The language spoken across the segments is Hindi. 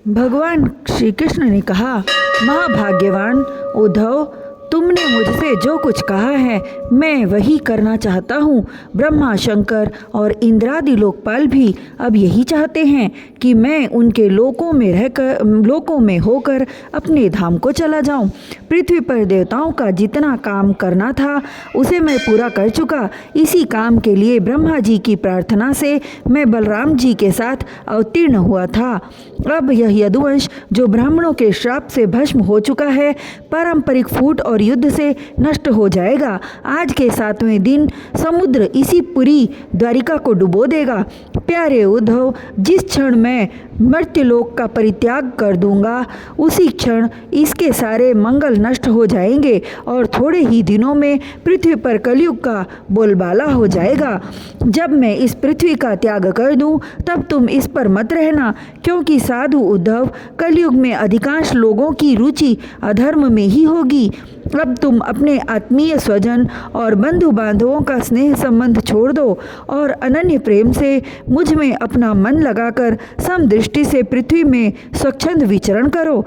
भगवान श्री कृष्ण ने कहा, महाभाग्यवान उद्धव, तुमने मुझसे जो कुछ कहा है मैं वही करना चाहता हूँ। ब्रह्मा, शंकर और इंद्रादि लोकपाल भी अब यही चाहते हैं कि मैं उनके लोकों में होकर अपने धाम को चला जाऊँ। पृथ्वी पर देवताओं का जितना काम करना था उसे मैं पूरा कर चुका। इसी काम के लिए ब्रह्मा जी की प्रार्थना से मैं बलराम जी के साथ अवतीर्ण हुआ था। अब यह यदुवंश जो ब्राह्मणों के श्राप से भस्म हो चुका है, पारंपरिक फूट और युद्ध से नष्ट हो जाएगा। आज के 7वें दिन समुद्र इसी पूरी द्वारिका को डुबो देगा। प्यारे उद्धव, जिस क्षण मैं मर्त्यलोक का परित्याग कर दूंगा उसी क्षण इसके सारे मंगल नष्ट हो जाएंगे और थोड़े ही दिनों में पृथ्वी पर कलयुग का बोलबाला हो जाएगा। जब मैं इस पृथ्वी का त्याग कर दूं तब तुम इस पर मत रहना, क्योंकि साधु उद्धव, कलयुग में अधिकांश लोगों की रुचि अधर्म में ही होगी। अब तुम अपने आत्मीय स्वजन और बंधु बांधवों का स्नेह संबंध छोड़ दो और अनन्य प्रेम से मुझ में अपना मन लगाकर समदृष्टि से पृथ्वी में स्वच्छंद विचरण करो।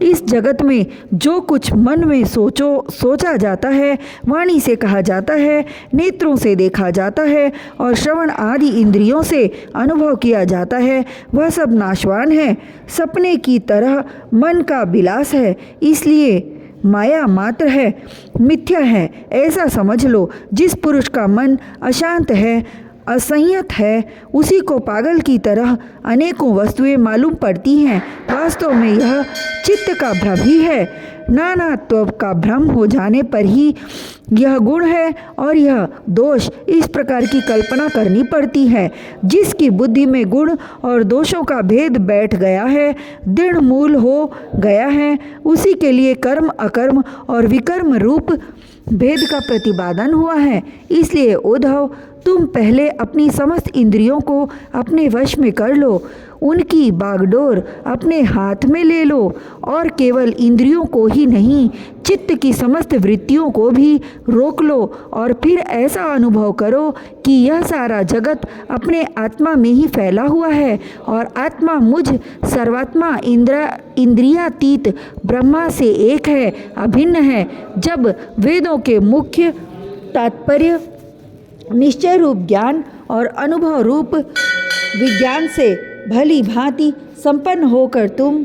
इस जगत में जो कुछ मन में सोचा जाता है, वाणी से कहा जाता है, नेत्रों से देखा जाता है और श्रवण आदि इंद्रियों से अनुभव किया जाता है, वह सब नाशवान है, सपने की तरह मन का विलास है, इसलिए माया मात्र है, मिथ्या है, ऐसा समझ लो। जिस पुरुष का मन अशांत है, असंयत है, उसी को पागल की तरह अनेकों वस्तुएं मालूम पड़ती हैं। वास्तव में यह चित्त का भ्रम ही है। नानात्व का भ्रम हो जाने पर ही यह गुण है और यह दोष, इस प्रकार की कल्पना करनी पड़ती है। जिसकी बुद्धि में गुण और दोषों का भेद बैठ गया है, दृढ़ मूल हो गया है, उसी के लिए कर्म, अकर्म और विकर्म रूप भेद का प्रतिपादन हुआ है। इसलिए उद्धव, तुम पहले अपनी समस्त इंद्रियों को अपने वश में कर लो, उनकी बागडोर अपने हाथ में ले लो और केवल इंद्रियों को ही नहीं, चित्त की समस्त वृत्तियों को भी रोक लो और फिर ऐसा अनुभव करो कि यह सारा जगत अपने आत्मा में ही फैला हुआ है और आत्मा मुझ सर्वात्मा इंद्रियातीत ब्रह्मा से एक है, अभिन्न है। जब वेदों के मुख्य तात्पर्य निश्चय रूप ज्ञान और अनुभव रूप विज्ञान से भली भांति संपन्न होकर तुम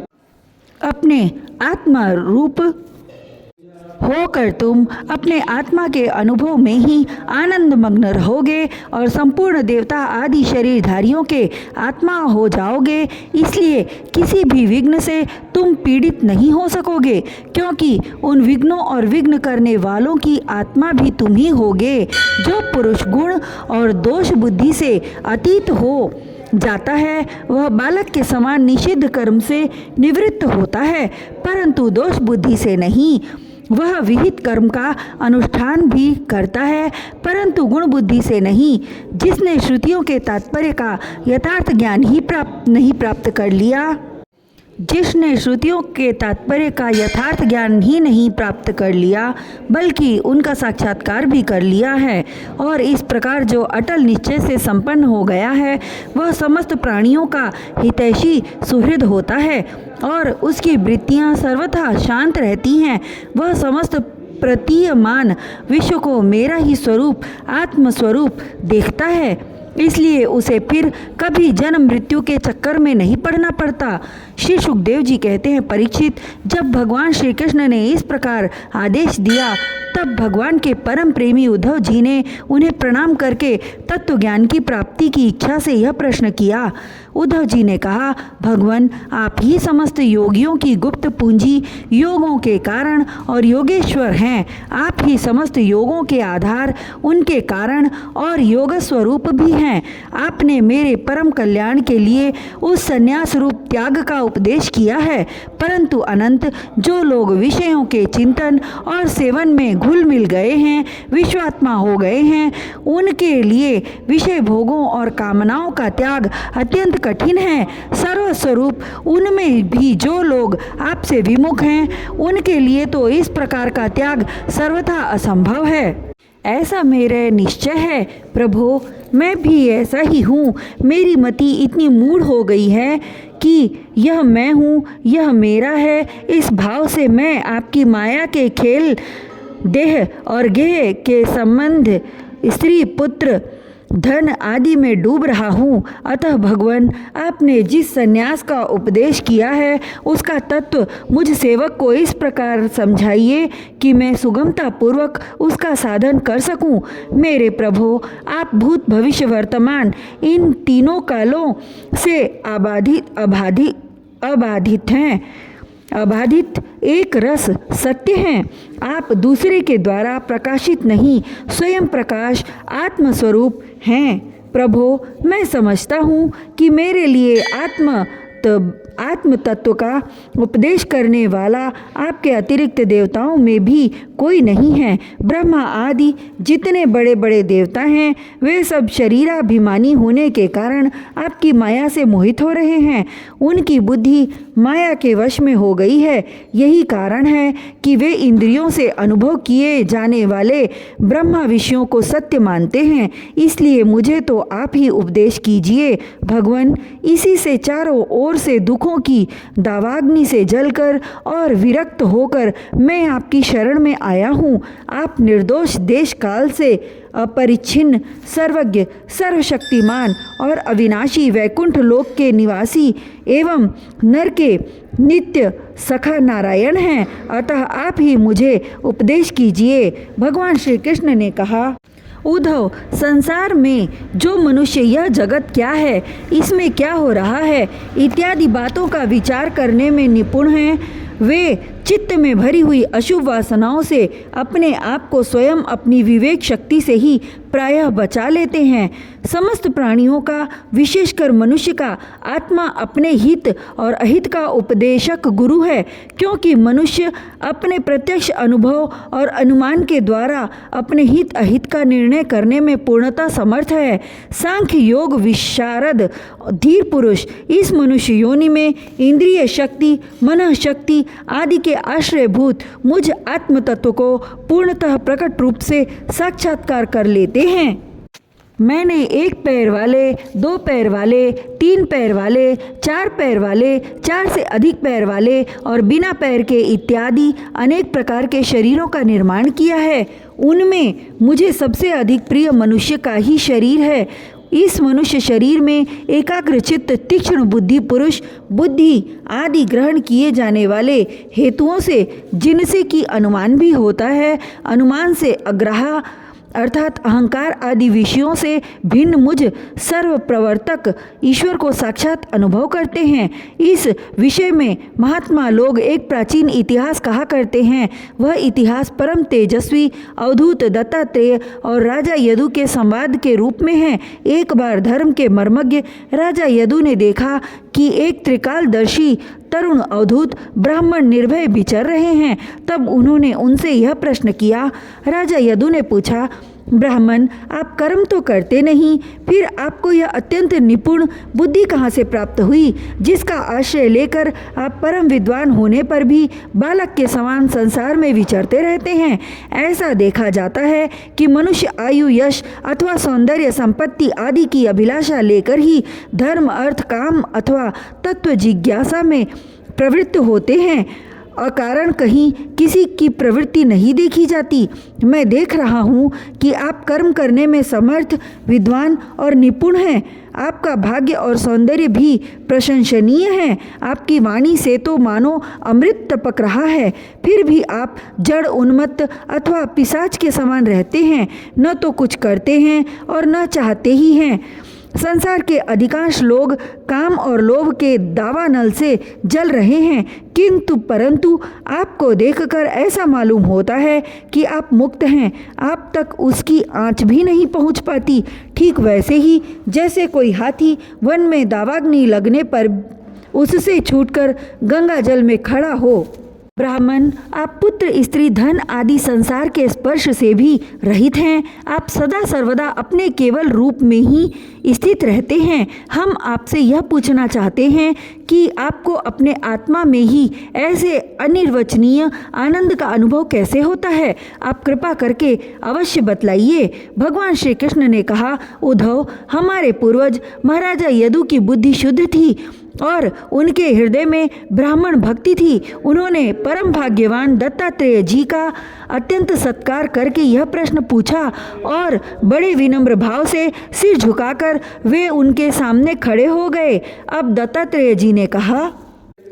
अपने आत्मा के अनुभव में ही आनंद मग्न रहोगे और संपूर्ण देवता आदि शरीरधारियों के आत्मा हो जाओगे। इसलिए किसी भी विघ्न से तुम पीड़ित नहीं हो सकोगे, क्योंकि उन विघ्नों और विघ्न करने वालों की आत्मा भी तुम ही होगे। जो पुरुष गुण और दोष बुद्धि से अतीत हो जाता है वह बालक के समान निषिद्ध कर्म से निवृत्त होता है, परंतु दोष बुद्धि से नहीं। वह विहित कर्म का अनुष्ठान भी करता है, परंतु गुण बुद्धि से नहीं। जिसने श्रुतियों के तात्पर्य का यथार्थ ज्ञान ही प्राप्त कर लिया, जिसने श्रुतियों के तात्पर्य का यथार्थ ज्ञान ही नहीं प्राप्त कर लिया बल्कि उनका साक्षात्कार भी कर लिया है और इस प्रकार जो अटल निश्चय से संपन्न हो गया है, वह समस्त प्राणियों का हितैषी सुहृद होता है और उसकी वृत्तियां सर्वथा शांत रहती हैं। वह समस्त प्रतीयमान विश्व को मेरा ही स्वरूप, आत्मस्वरूप देखता है, इसलिए उसे फिर कभी जन्म मृत्यु के चक्कर में नहीं पड़ना पड़ता। श्री सुखदेव जी कहते हैं, परीक्षित, जब भगवान श्री कृष्ण ने इस प्रकार आदेश दिया तब भगवान के परम प्रेमी उद्धव जी ने उन्हें प्रणाम करके तत्व ज्ञान की प्राप्ति की इच्छा से यह प्रश्न किया। उद्धव जी ने कहा, भगवान, आप ही समस्त योगियों की गुप्त पूंजी, योगों के कारण और योगेश्वर हैं। आप ही समस्त योगों के आधार, उनके कारण और योग स्वरूप भी हैं। आपने मेरे परम कल्याण के लिए उस संन्यास रूप त्याग का उपदेश किया है, परंतु अनंत जो लोग विषयों के चिंतन और सेवन में घुल मिल गए हैं, विश्वात्मा हो गए हैं, उनके लिए विषय भोगों और कामनाओं का त्याग अत्यंत कठिन है। सर्वस्वरूप उनमें भी जो लोग आपसे विमुख हैं, उनके लिए तो इस प्रकार का त्याग सर्वथा असंभव है। ऐसा मेरा निश्चय है प्रभो, मैं भी ऐसा ही हूँ। मेरी मति इतनी मूढ़ हो गई है कि यह मैं हूँ, यह मेरा है, इस भाव से मैं आपकी माया के खेल, देह और गेह के संबंध, स्त्री पुत्र धन आदि में डूब रहा हूँ। अतः भगवान, आपने जिस संन्यास का उपदेश किया है उसका तत्व मुझ सेवक को इस प्रकार समझाइए कि मैं सुगमता पूर्वक उसका साधन कर सकूं। मेरे प्रभो, आप भूत भविष्य वर्तमान इन तीनों कालों से अबाधित हैं, अबाधित एक रस सत्य हैं। आप दूसरे के द्वारा प्रकाशित नहीं, स्वयं प्रकाश आत्मस्वरूप हैं। प्रभो, मैं समझता हूँ कि मेरे लिए आत्म तत्व का उपदेश करने वाला आपके अतिरिक्त देवताओं में भी कोई नहीं है। ब्रह्मा आदि जितने बड़े बड़े देवता हैं वे सब शरीराभिमानी होने के कारण आपकी माया से मोहित हो रहे हैं। उनकी बुद्धि माया के वश में हो गई है। यही कारण है कि वे इंद्रियों से अनुभव किए जाने वाले ब्रह्मा विषयों को सत्य मानते हैं। इसलिए मुझे तो आप ही उपदेश कीजिए भगवान। इसी से चारों ओर से दुखों की दावाग्नि से जलकर और विरक्त होकर मैं आपकी शरण में आया हूँ। आप निर्दोष देश काल से अपरिच्छिन्न, सर्वज्ञ, सर्वशक्तिमान और अविनाशी वैकुंठ लोक के निवासी एवं नर के नित्य सखा नारायण हैं। अतः आप ही मुझे उपदेश कीजिए। भगवान श्री कृष्ण ने कहा, उद्धव, संसार में जो मनुष्य यह जगत क्या है, इसमें क्या हो रहा है इत्यादि बातों का विचार करने में निपुण हैं, वे चित्त में भरी हुई अशुभ वासनाओं से अपने आप को स्वयं अपनी विवेक शक्ति से ही प्रायः बचा लेते हैं। समस्त प्राणियों का, विशेषकर मनुष्य का आत्मा अपने हित और अहित का उपदेशक गुरु है, क्योंकि मनुष्य अपने प्रत्यक्ष अनुभव और अनुमान के द्वारा अपने हित अहित का निर्णय करने में पूर्णतः समर्थ है। सांख्य योग विशारद धीर पुरुष इस मनुष्य योनि में इंद्रिय शक्ति, मन शक्ति आदि के आश्रयभूत मुझ आत्म तत्व को पूर्णतः प्रकट रूप से साक्षात्कार कर लेते हैं। मैंने एक पैर वाले, दो पैर वाले, तीन पैर वाले, चार पैर वाले, चार से अधिक पैर वाले और बिना पैर के इत्यादि अनेक प्रकार के शरीरों का निर्माण किया है। उनमें मुझे सबसे अधिक प्रिय मनुष्य का ही शरीर है। इस मनुष्य शरीर में एकाग्र चित्त, तीक्ष्ण बुद्धि पुरुष, बुद्धि आदि ग्रहण किए जाने वाले हेतुओं से जिनसे कि अनुमान भी होता है, अनुमान से अग्रहा अर्थात अहंकार आदि विषयों से भिन्न मुझ सर्व प्रवर्तक ईश्वर को साक्षात अनुभव करते हैं। इस विषय में महात्मा लोग एक प्राचीन इतिहास कहा करते हैं। वह इतिहास परम तेजस्वी अवधूत दत्तात्रेय और राजा यदु के संवाद के रूप में है। एक बार धर्म के मर्मज्ञ राजा यदु ने देखा कि एक त्रिकालदर्शी तरुण अवधूत ब्राह्मण निर्भय विचर रहे हैं। तब उन्होंने उनसे यह प्रश्न किया। राजा यदु ने पूछा, ब्राह्मण, आप कर्म तो करते नहीं, फिर आपको यह अत्यंत निपुण बुद्धि कहाँ से प्राप्त हुई, जिसका आश्रय लेकर आप परम विद्वान होने पर भी बालक के समान संसार में विचरते रहते हैं। ऐसा देखा जाता है कि मनुष्य आयु, यश अथवा सौंदर्य, संपत्ति आदि की अभिलाषा लेकर ही धर्म, अर्थ, काम अथवा तत्व जिज्ञासा में प्रवृत्त होते हैं। अकारण कहीं किसी की प्रवृत्ति नहीं देखी जाती। मैं देख रहा हूँ कि आप कर्म करने में समर्थ, विद्वान और निपुण हैं। आपका भाग्य और सौंदर्य भी प्रशंसनीय है। आपकी वाणी से तो मानो अमृत टपक रहा है, फिर भी आप जड़, उन्मत्त अथवा पिशाच के समान रहते हैं। न तो कुछ करते हैं और न चाहते ही हैं। संसार के अधिकांश लोग काम और लोभ के दावानल से जल रहे हैं, किंतु परंतु आपको देखकर ऐसा मालूम होता है कि आप मुक्त हैं। आप तक उसकी आँच भी नहीं पहुंच पाती। ठीक वैसे ही जैसे कोई हाथी वन में दावाग्नि लगने पर उससे छूटकर गंगा जल में खड़ा हो। ब्राह्मण, आप पुत्र, स्त्री, धन आदि संसार के स्पर्श से भी रहित हैं। आप सदा सर्वदा अपने केवल रूप में ही स्थित रहते हैं। हम आपसे यह पूछना चाहते हैं कि आपको अपने आत्मा में ही ऐसे अनिर्वचनीय आनंद का अनुभव कैसे होता है? आप कृपा करके अवश्य बतलाइए। भगवान श्री कृष्ण ने कहा, उद्धव, हमारे पूर्वज महाराजा यदु की बुद्धि शुद्ध थी और उनके हृदय में ब्राह्मण भक्ति थी। उन्होंने परम भाग्यवान दत्तात्रेय जी का अत्यंत सत्कार करके यह प्रश्न पूछा और बड़े विनम्र भाव से सिर झुकाकर वे उनके सामने खड़े हो गए। अब दत्तात्रेय जी ने कहा,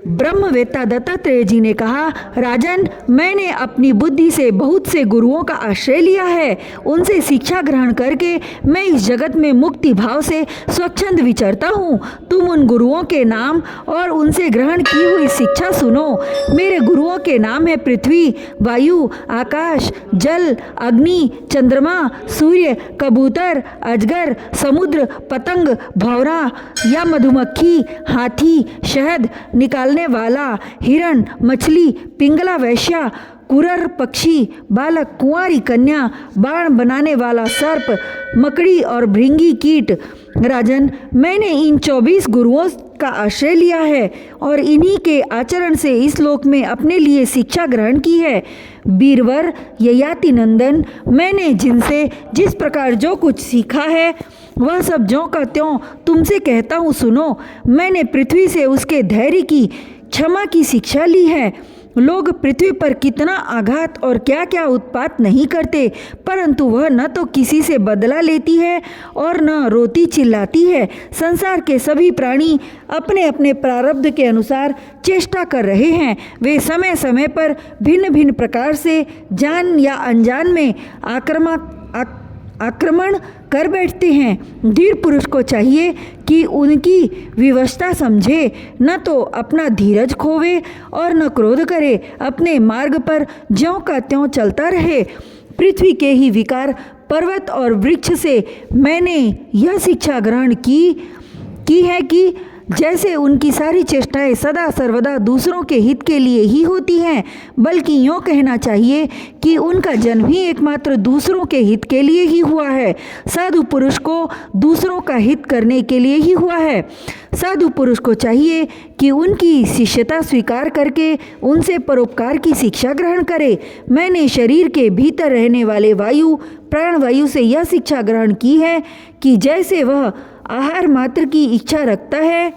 ब्रह्मवेत्ता दत्तात्रेय जी ने कहा, राजन, मैंने अपनी बुद्धि से बहुत से गुरुओं का आश्रय लिया है। उनसे शिक्षा ग्रहण करके मैं इस जगत में मुक्ति भाव से स्वच्छंद विचरता हूँ। तुम उन गुरुओं के नाम और उनसे ग्रहण की हुई शिक्षा सुनो। मेरे गुरुओं के नाम है पृथ्वी, वायु, आकाश, जल, अग्नि, चंद्रमा, सूर्य, कबूतर, अजगर, समुद्र, पतंग, भौरा या मधुमक्खी, हाथी, शहद निकालने वाला, हिरण, मछली, पिंगला वैश्या, कुरर पक्षी, बालक, कुंवारी कन्या, बाण बनाने वाला सर्प, मकड़ी और भृंगी कीट। राजन, मैंने इन 24 गुरुओं का आश्रय लिया है और इन्हीं के आचरण से इस लोक में अपने लिए शिक्षा ग्रहण की है। बीरवर, ययाति नंदन, मैंने जिनसे जिस प्रकार जो कुछ सीखा है वह सब ज्यों का त्यों तुमसे कहता हूँ, सुनो। मैंने पृथ्वी से उसके धैर्य की, क्षमा की शिक्षा ली है। लोग पृथ्वी पर कितना आघात और क्या क्या उत्पात नहीं करते, परंतु वह न तो किसी से बदला लेती है और न रोती चिल्लाती है। संसार के सभी प्राणी अपने अपने प्रारब्ध के अनुसार चेष्टा कर रहे हैं। वे समय समय पर भिन्न भिन्न प्रकार से जान या अनजान में आक्रमण कर बैठते हैं। धीर पुरुष को चाहिए कि उनकी विवशता समझे, न तो अपना धीरज खोवे और न क्रोध करे, अपने मार्ग पर ज्यों का त्यों चलता रहे। पृथ्वी के ही विकार, पर्वत और वृक्ष से मैंने यह शिक्षा ग्रहण की है कि जैसे उनकी सारी चेष्टाएं सदा सर्वदा दूसरों के हित के लिए ही होती हैं, बल्कि यूँ कहना चाहिए कि उनका जन्म ही एकमात्र दूसरों के हित के लिए ही हुआ है। साधु पुरुष को दूसरों का हित करने के लिए ही हुआ है। साधु पुरुष को चाहिए कि उनकी शिष्यता स्वीकार करके उनसे परोपकार की शिक्षा ग्रहण करे। मैंने शरीर के भीतर रहने वाले वायु, प्राणवायु से यह शिक्षा ग्रहण की है कि जैसे वह आहार मात्र की इच्छा रखता है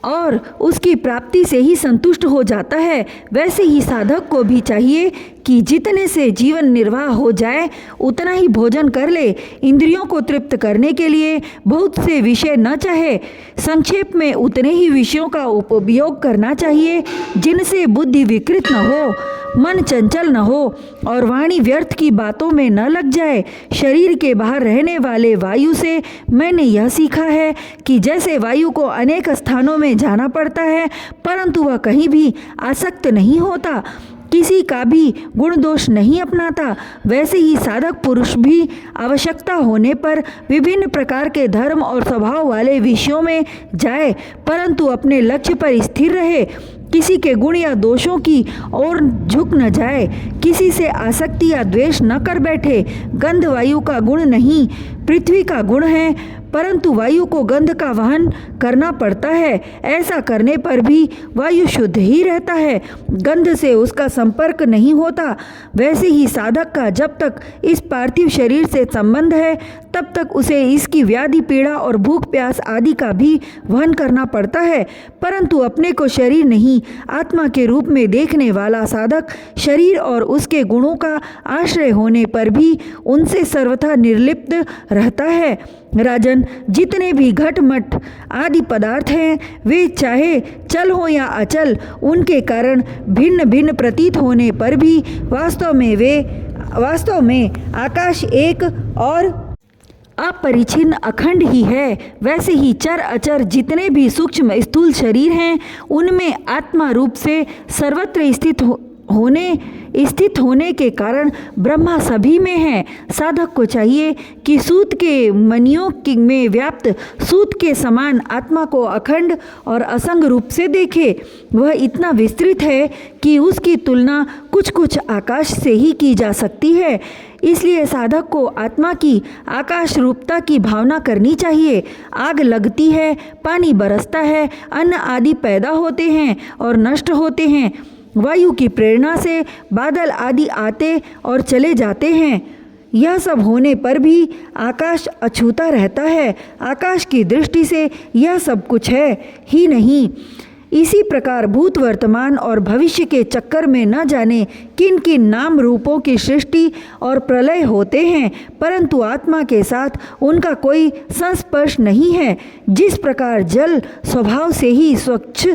और उसकी प्राप्ति से ही संतुष्ट हो जाता है, वैसे ही साधक को भी चाहिए कि जितने से जीवन निर्वाह हो जाए उतना ही भोजन कर ले। इंद्रियों को तृप्त करने के लिए बहुत से विषय न चाहे, संक्षेप में उतने ही विषयों का उपयोग करना चाहिए जिनसे बुद्धि विकृत न हो, मन चंचल न हो और वाणी व्यर्थ की बातों में न लग जाए। शरीर के बाहर रहने वाले वायु से मैंने यह सीखा है कि जैसे वायु को अनेक स्थानों में जाना पड़ता है परंतु वह कहीं भी आसक्त नहीं होता, किसी का भी गुण दोष नहीं अपनाता, वैसे ही साधक पुरुष भी आवश्यकता होने पर विभिन्न प्रकार के धर्म और स्वभाव वाले विषयों में जाए परंतु अपने लक्ष्य पर स्थिर रहे। किसी के गुण या दोषों की ओर झुक न जाए, किसी से आसक्ति या द्वेष न कर बैठे। गंध वायु का गुण नहीं, पृथ्वी का गुण है, परंतु वायु को गंध का वहन करना पड़ता है। ऐसा करने पर भी वायु शुद्ध ही रहता है, गंध से उसका संपर्क नहीं होता। वैसे ही साधक का जब तक इस पार्थिव शरीर से संबंध है तब तक उसे इसकी व्याधि, पीड़ा और भूख प्यास आदि का भी वहन करना पड़ता है, परंतु अपने को शरीर नहीं आत्मा के रूप में देखने वाला साधक शरीर और उसके गुणों का आश्रय होने पर भी उनसे सर्वथा निर्लिप्त रहता है। राजन, जितने भी घट मठ आदि पदार्थ हैं वे चाहे चल हो या अचल, उनके कारण भिन्न भिन्न प्रतीत होने पर भी वास्तव में आकाश एक और अपरिछिन्न अखंड ही है। वैसे ही चर अचर जितने भी सूक्ष्म स्थूल शरीर हैं उनमें आत्मा रूप से सर्वत्र स्थित स्थित होने के कारण ब्रह्मा सभी में है। साधक को चाहिए कि सूत के मणियों में व्याप्त सूत के समान आत्मा को अखंड और असंग रूप से देखे। वह इतना विस्तृत है कि उसकी तुलना कुछ कुछ आकाश से ही की जा सकती है। इसलिए साधक को आत्मा की आकाश रूपता की भावना करनी चाहिए। आग लगती है, पानी बरसता है, अन्न आदि पैदा होते हैं और नष्ट होते हैं। वायु की प्रेरणा से बादल आदि आते और चले जाते हैं। यह सब होने पर भी आकाश अछूता रहता है। आकाश की दृष्टि से यह सब कुछ है ही नहीं। इसी प्रकार भूत, वर्तमान और भविष्य के चक्कर में न जाने किन किन नाम रूपों की सृष्टि और प्रलय होते हैं, परंतु आत्मा के साथ उनका कोई संस्पर्श नहीं है। जिस प्रकार जल स्वभाव से ही स्वच्छ,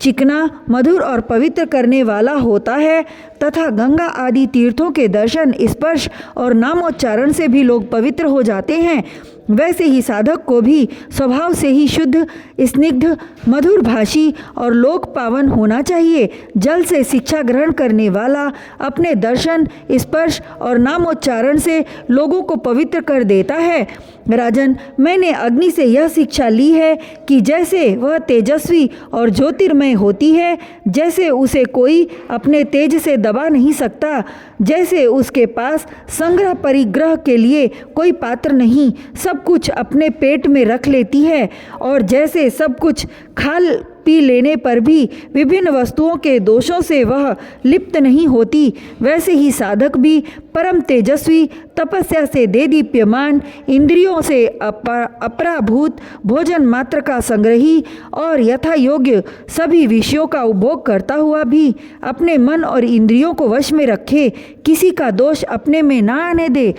चिकना, मधुर और पवित्र करने वाला होता है तथा गंगा आदि तीर्थों के दर्शन, स्पर्श और नामोच्चारण से भी लोग पवित्र हो जाते हैं, वैसे ही साधक को भी स्वभाव से ही शुद्ध, स्निग्ध, मधुर भाषी और लोक पावन होना चाहिए। जल से शिक्षा ग्रहण करने वाला अपने दर्शन, स्पर्श और नामोच्चारण से लोगों को पवित्र कर देता है। राजन, मैंने अग्नि से यह शिक्षा ली है कि जैसे वह तेजस्वी और ज्योतिर्मय होती है, जैसे उसे कोई अपने तेज से दबा नहीं सकता, जैसे उसके पास संग्रह परिग्रह के लिए कोई पात्र नहीं, सब कुछ अपने पेट में रख लेती है, और जैसे सब कुछ खा पी लेने पर भी विभिन्न वस्तुओं के दोषों से वह लिप्त नहीं होती, वैसे ही साधक भी परम तेजस्वी, तपस्या से देदीप्यमान, इंद्रियों से अपराभूत, भोजन मात्र का संग्रही और यथा योग्य सभी विषयों का उपभोग करता हुआ भी अपने मन और इंद्रियों को वश में रखे, किसी का दोष अपने में न आने दे।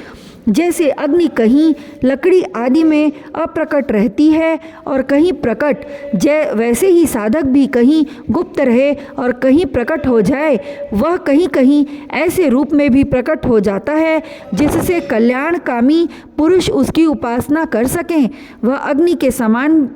जैसे अग्नि कहीं लकड़ी आदि में अप्रकट रहती है और कहीं प्रकट, वैसे ही साधक भी कहीं गुप्त रहे और कहीं प्रकट हो जाए। वह कहीं कहीं ऐसे रूप में भी प्रकट हो जाता है जिससे कल्याणकामी पुरुष उसकी उपासना कर सकें। वह अग्नि के समान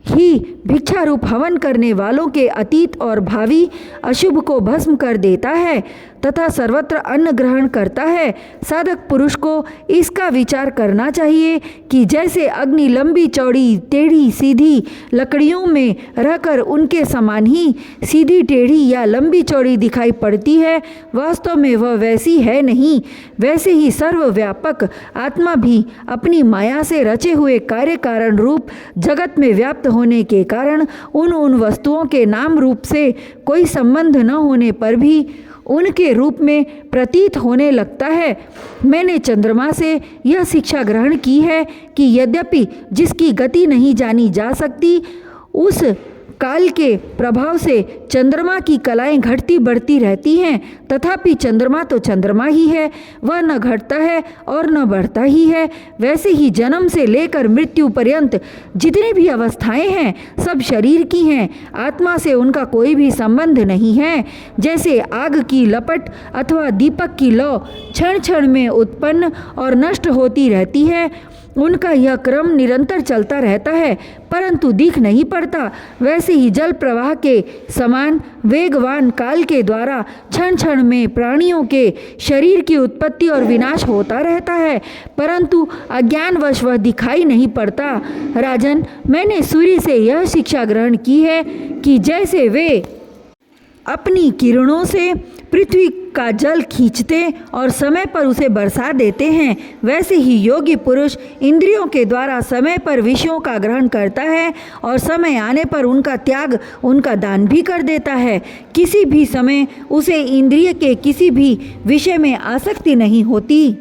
ही भिक्षा रूप हवन करने वालों के अतीत और भावी अशुभ को भस्म कर देता है तथा सर्वत्र अन्न ग्रहण करता है। साधक पुरुष को इसका विचार करना चाहिए कि जैसे अग्नि लंबी चौड़ी टेढ़ी सीधी लकड़ियों में रहकर उनके समान ही सीधी टेढ़ी या लंबी चौड़ी दिखाई पड़ती है, वास्तव में वह वैसी है नहीं। वैसे ही सर्वव्यापक आत्मा भी अपनी माया से रचे हुए कार्य कारण रूप जगत में व्याप्त होने के कारण उन वस्तुओं के नाम रूप से कोई संबंध न होने पर भी उनके रूप में प्रतीत होने लगता है। मैंने चंद्रमा से यह शिक्षा ग्रहण की है कि यद्यपि जिसकी गति नहीं जानी जा सकती, उस काल के प्रभाव से चंद्रमा की कलाएं घटती बढ़ती रहती हैं, तथापि चंद्रमा तो चंद्रमा ही है, वह न घटता है और न बढ़ता ही है। वैसे ही जन्म से लेकर मृत्यु पर्यंत जितनी भी अवस्थाएं हैं सब शरीर की हैं, आत्मा से उनका कोई भी संबंध नहीं है। जैसे आग की लपट अथवा दीपक की लौ क्षण क्षण में उत्पन्न और नष्ट होती रहती है, उनका यह क्रम निरंतर चलता रहता है परंतु दिख नहीं पड़ता, वैसे ही जल प्रवाह के समान वेगवान काल के द्वारा क्षण क्षण में प्राणियों के शरीर की उत्पत्ति और विनाश होता रहता है, परंतु अज्ञानवश वह दिखाई नहीं पड़ता। राजन, मैंने सूर्य से यह शिक्षा ग्रहण की है कि जैसे वे अपनी किरणों से पृथ्वी का जल खींचते और समय पर उसे बरसा देते हैं, वैसे ही योगी पुरुष इंद्रियों के द्वारा समय पर विषयों का ग्रहण करता है और समय आने पर उनका त्याग, उनका दान भी कर देता है। किसी भी समय उसे इंद्रिय के किसी भी विषय में आसक्ति नहीं होती।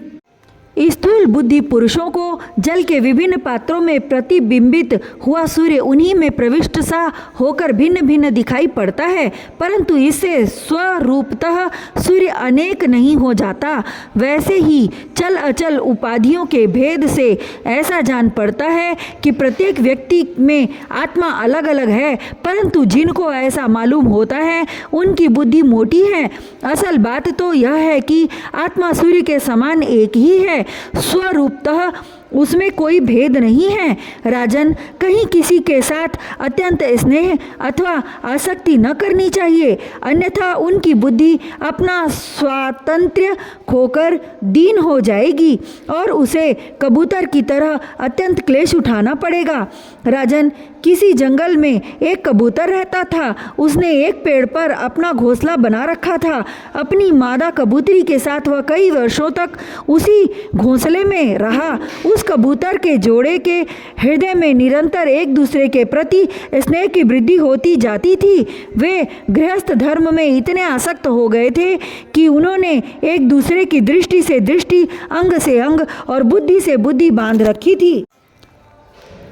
स्थूल बुद्धि पुरुषों को जल के विभिन्न पात्रों में प्रतिबिंबित हुआ सूर्य उन्हीं में प्रविष्ट सा होकर भिन्न भिन्न दिखाई पड़ता है, परंतु इससे स्वरूपतः सूर्य अनेक नहीं हो जाता। वैसे ही चल अचल उपाधियों के भेद से ऐसा जान पड़ता है कि प्रत्येक व्यक्ति में आत्मा अलग अलग है, परंतु जिनको ऐसा मालूम होता है उनकी बुद्धि मोटी है। असल बात तो यह है कि आत्मा सूर्य के समान एक ही है। स्वरूपतः उसमें कोई भेद नहीं है। राजन, कहीं किसी के साथ अत्यंत स्नेह अथवा आसक्ति न करनी चाहिए, अन्यथा उनकी बुद्धि अपना स्वातंत्र्य खोकर दीन हो जाएगी और उसे कबूतर की तरह अत्यंत क्लेश उठाना पड़ेगा। राजन, किसी जंगल में एक कबूतर रहता था। उसने एक पेड़ पर अपना घोंसला बना रखा था। अपनी मादा कबूतरी के साथ वह कई वर्षों तक उसी घोंसले में रहा। उस कबूतर के जोड़े के हृदय में निरंतर एक दूसरे के प्रति स्नेह की वृद्धि होती जाती थी। वे गृहस्थ धर्म में इतने आसक्त हो गए थे कि उन्होंने एक दूसरे की दृष्टि से दृष्टि, अंग से अंग और बुद्धि से बुद्धि बांध रखी थी।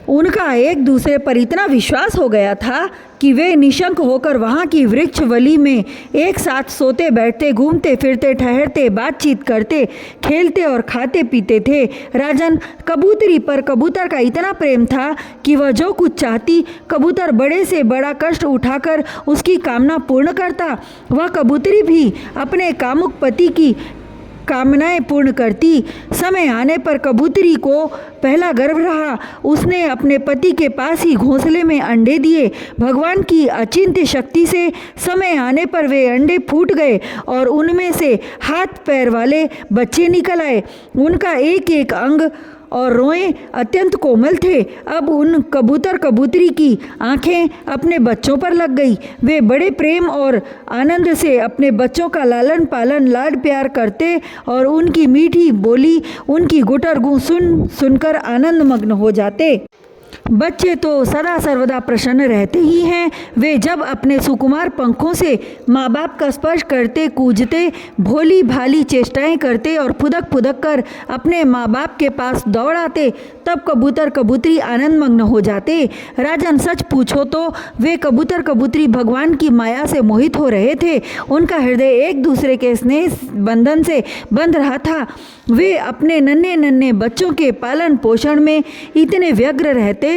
उनका एक दूसरे पर इतना विश्वास हो गया था कि वे निशंक होकर वहाँ की वृक्षवल्ली में एक साथ सोते बैठते, घूमते फिरते, ठहरते, बातचीत करते, खेलते और खाते पीते थे। राजन, कबूतरी पर कबूतर का इतना प्रेम था कि वह जो कुछ चाहती, कबूतर बड़े से बड़ा कष्ट उठाकर उसकी कामना पूर्ण करता। वह कबूतरी भी अपने कामुक पति की कामनाएं पूर्ण करती। समय आने पर कबूतरी को पहला गर्व रहा। उसने अपने पति के पास ही घोंसले में अंडे दिए। भगवान की अचिंत्य शक्ति से समय आने पर वे अंडे फूट गए और उनमें से हाथ पैर वाले बच्चे निकल आए। उनका एक एक अंग और रोएं अत्यंत कोमल थे। अब उन कबूतर कबूतरी की आंखें अपने बच्चों पर लग गई। वे बड़े प्रेम और आनंद से अपने बच्चों का लालन पालन, लाड प्यार करते और उनकी मीठी बोली, उनकी गुटर गूं सुन सुनकर आनंद मग्न हो जाते। बच्चे तो सदा सर्वदा प्रसन्न रहते ही हैं। वे जब अपने सुकुमार पंखों से माँ बाप का स्पर्श करते, कूजते, भोली भाली चेष्टाएं करते और फुदक फुदक कर अपने माँ बाप के पास दौड़ आते, तब कबूतर कबूतरी आनंद मग्न हो जाते। राजन, सच पूछो तो वे कबूतर कबूतरी भगवान की माया से मोहित हो रहे थे। उनका हृदय एक दूसरे के स्नेह बंधन से बंध रहा था। वे अपने नन्हे नन्हे बच्चों के पालन पोषण में इतने व्यग्र रहते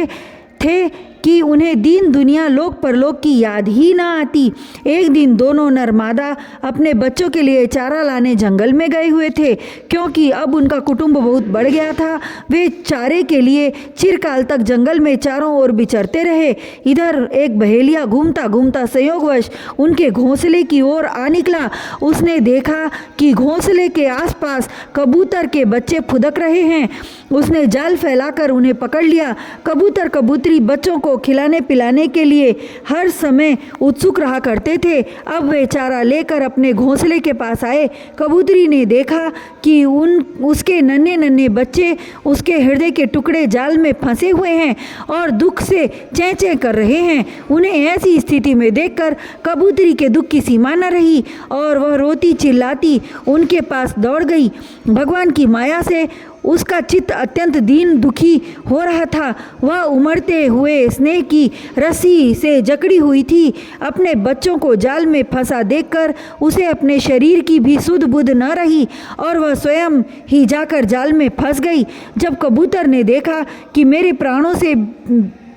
थे कि उन्हें दीन दुनिया लोक परलोक की याद ही ना आती। एक दिन दोनों नरमादा अपने बच्चों के लिए चारा लाने जंगल में गए हुए थे। क्योंकि अब उनका कुटुंब बहुत बढ़ गया था, वे चारे के लिए चिरकाल तक जंगल में चारों ओर विचरते रहे। इधर एक बहेलिया घूमता घूमता संयोगवश उनके घोंसले की ओर आ निकला। उसने देखा कि घोंसले के आसपास कबूतर के बच्चे फुदक रहे हैं। उसने जाल फैलाकर उन्हें पकड़ लिया। कबूतर कबूतरी बच्चों को खिलाने पिलाने के लिए हर समय उत्सुक रहा करते थे। अब वे चारा लेकर अपने घोंसले के पास आए। कबूतरी ने देखा कि उसके नन्हे नन्हे बच्चे, उसके हृदय के टुकड़े जाल में फंसे हुए हैं और दुख से चें चें कर रहे हैं। उन्हें ऐसी स्थिति में देखकर कबूतरी के दुख की सीमा न रही और वह रोती चिल्लाती उनके पास दौड़ गई। भगवान की माया से उसका चित्त अत्यंत दीन दुखी हो रहा था। वह उमड़ते हुए स्नेह की रस्सी से जकड़ी हुई थी। अपने बच्चों को जाल में फंसा देखकर उसे अपने शरीर की भी सुध बुध न रही और वह स्वयं ही जाकर जाल में फंस गई। जब कबूतर ने देखा कि मेरे प्राणों से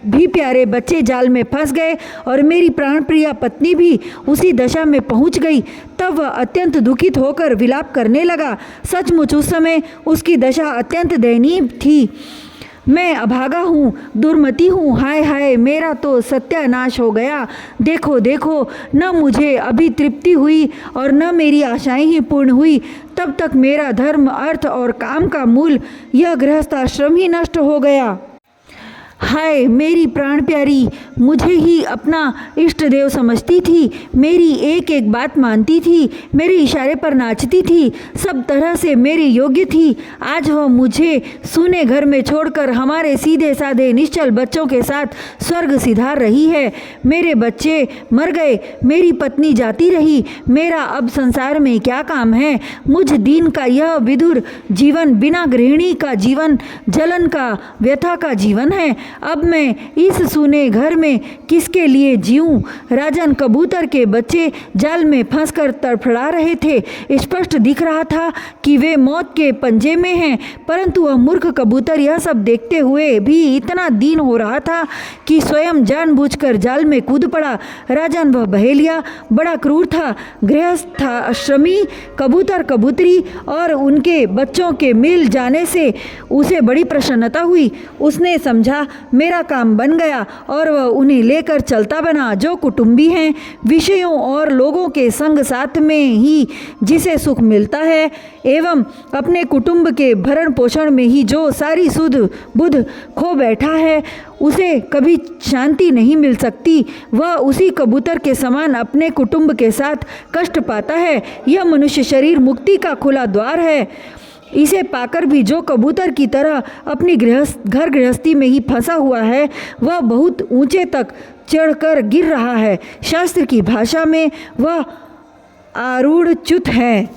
भी प्यारे बच्चे जाल में फंस गए और मेरी प्राण प्रिया पत्नी भी उसी दशा में पहुंच गई, तब वह अत्यंत दुखित होकर विलाप करने लगा। सचमुच उस समय उसकी दशा अत्यंत दयनीय थी। मैं अभागा हूँ, दुर्मति हूँ, हाय हाय मेरा तो सत्यानाश हो गया। देखो देखो, न मुझे अभी तृप्ति हुई और न मेरी आशाएं ही पूर्ण हुई। तब तक मेरा धर्म, अर्थ और काम का मूल यह गृहस्थाश्रम ही नष्ट हो गया। हाय मेरी प्राण प्यारी, मुझे ही अपना इष्ट देव समझती थी, मेरी एक एक बात मानती थी, मेरे इशारे पर नाचती थी, सब तरह से मेरी योग्य थी। आज वह मुझे सूने घर में छोड़कर हमारे सीधे साधे निश्चल बच्चों के साथ स्वर्ग सिधार रही है। मेरे बच्चे मर गए, मेरी पत्नी जाती रही, मेरा अब संसार में क्या काम है। मुझ दीन का यह विधुर जीवन बिना गृहिणी का जीवन, जलन का, व्यथा का जीवन है। अब मैं इस सूने घर में किसके लिए जीऊं? राजन, कबूतर के बच्चे जाल में फंसकर तड़फड़ा रहे थे। स्पष्ट दिख रहा था कि वे मौत के पंजे में हैं, परंतु वह मूर्ख कबूतर यह सब देखते हुए भी इतना दीन हो रहा था कि स्वयं जानबूझकर जाल में कूद पड़ा। राजन, वह बहेलिया बड़ा क्रूर था। गृहस्थ था, आश्रमी कबूतर कबूतरी और उनके बच्चों के मिल जाने से उसे बड़ी प्रसन्नता हुई। उसने समझा मेरा काम बन गया और वह उन्हें लेकर चलता बना। जो कुटुंबी हैं, विषयों और लोगों के संग साथ में ही जिसे सुख मिलता है एवं अपने कुटुंब के भरण पोषण में ही जो सारी सुध बुध खो बैठा है, उसे कभी शांति नहीं मिल सकती। वह उसी कबूतर के समान अपने कुटुंब के साथ कष्ट पाता है। यह मनुष्य शरीर मुक्ति का खुला द्वार है। इसे पाकर भी जो कबूतर की तरह अपनी घर गृहस्थी में ही फंसा हुआ है, वह बहुत ऊंचे तक चढ़कर गिर रहा है। शास्त्र की भाषा में वह आरूढ़ च्युत है।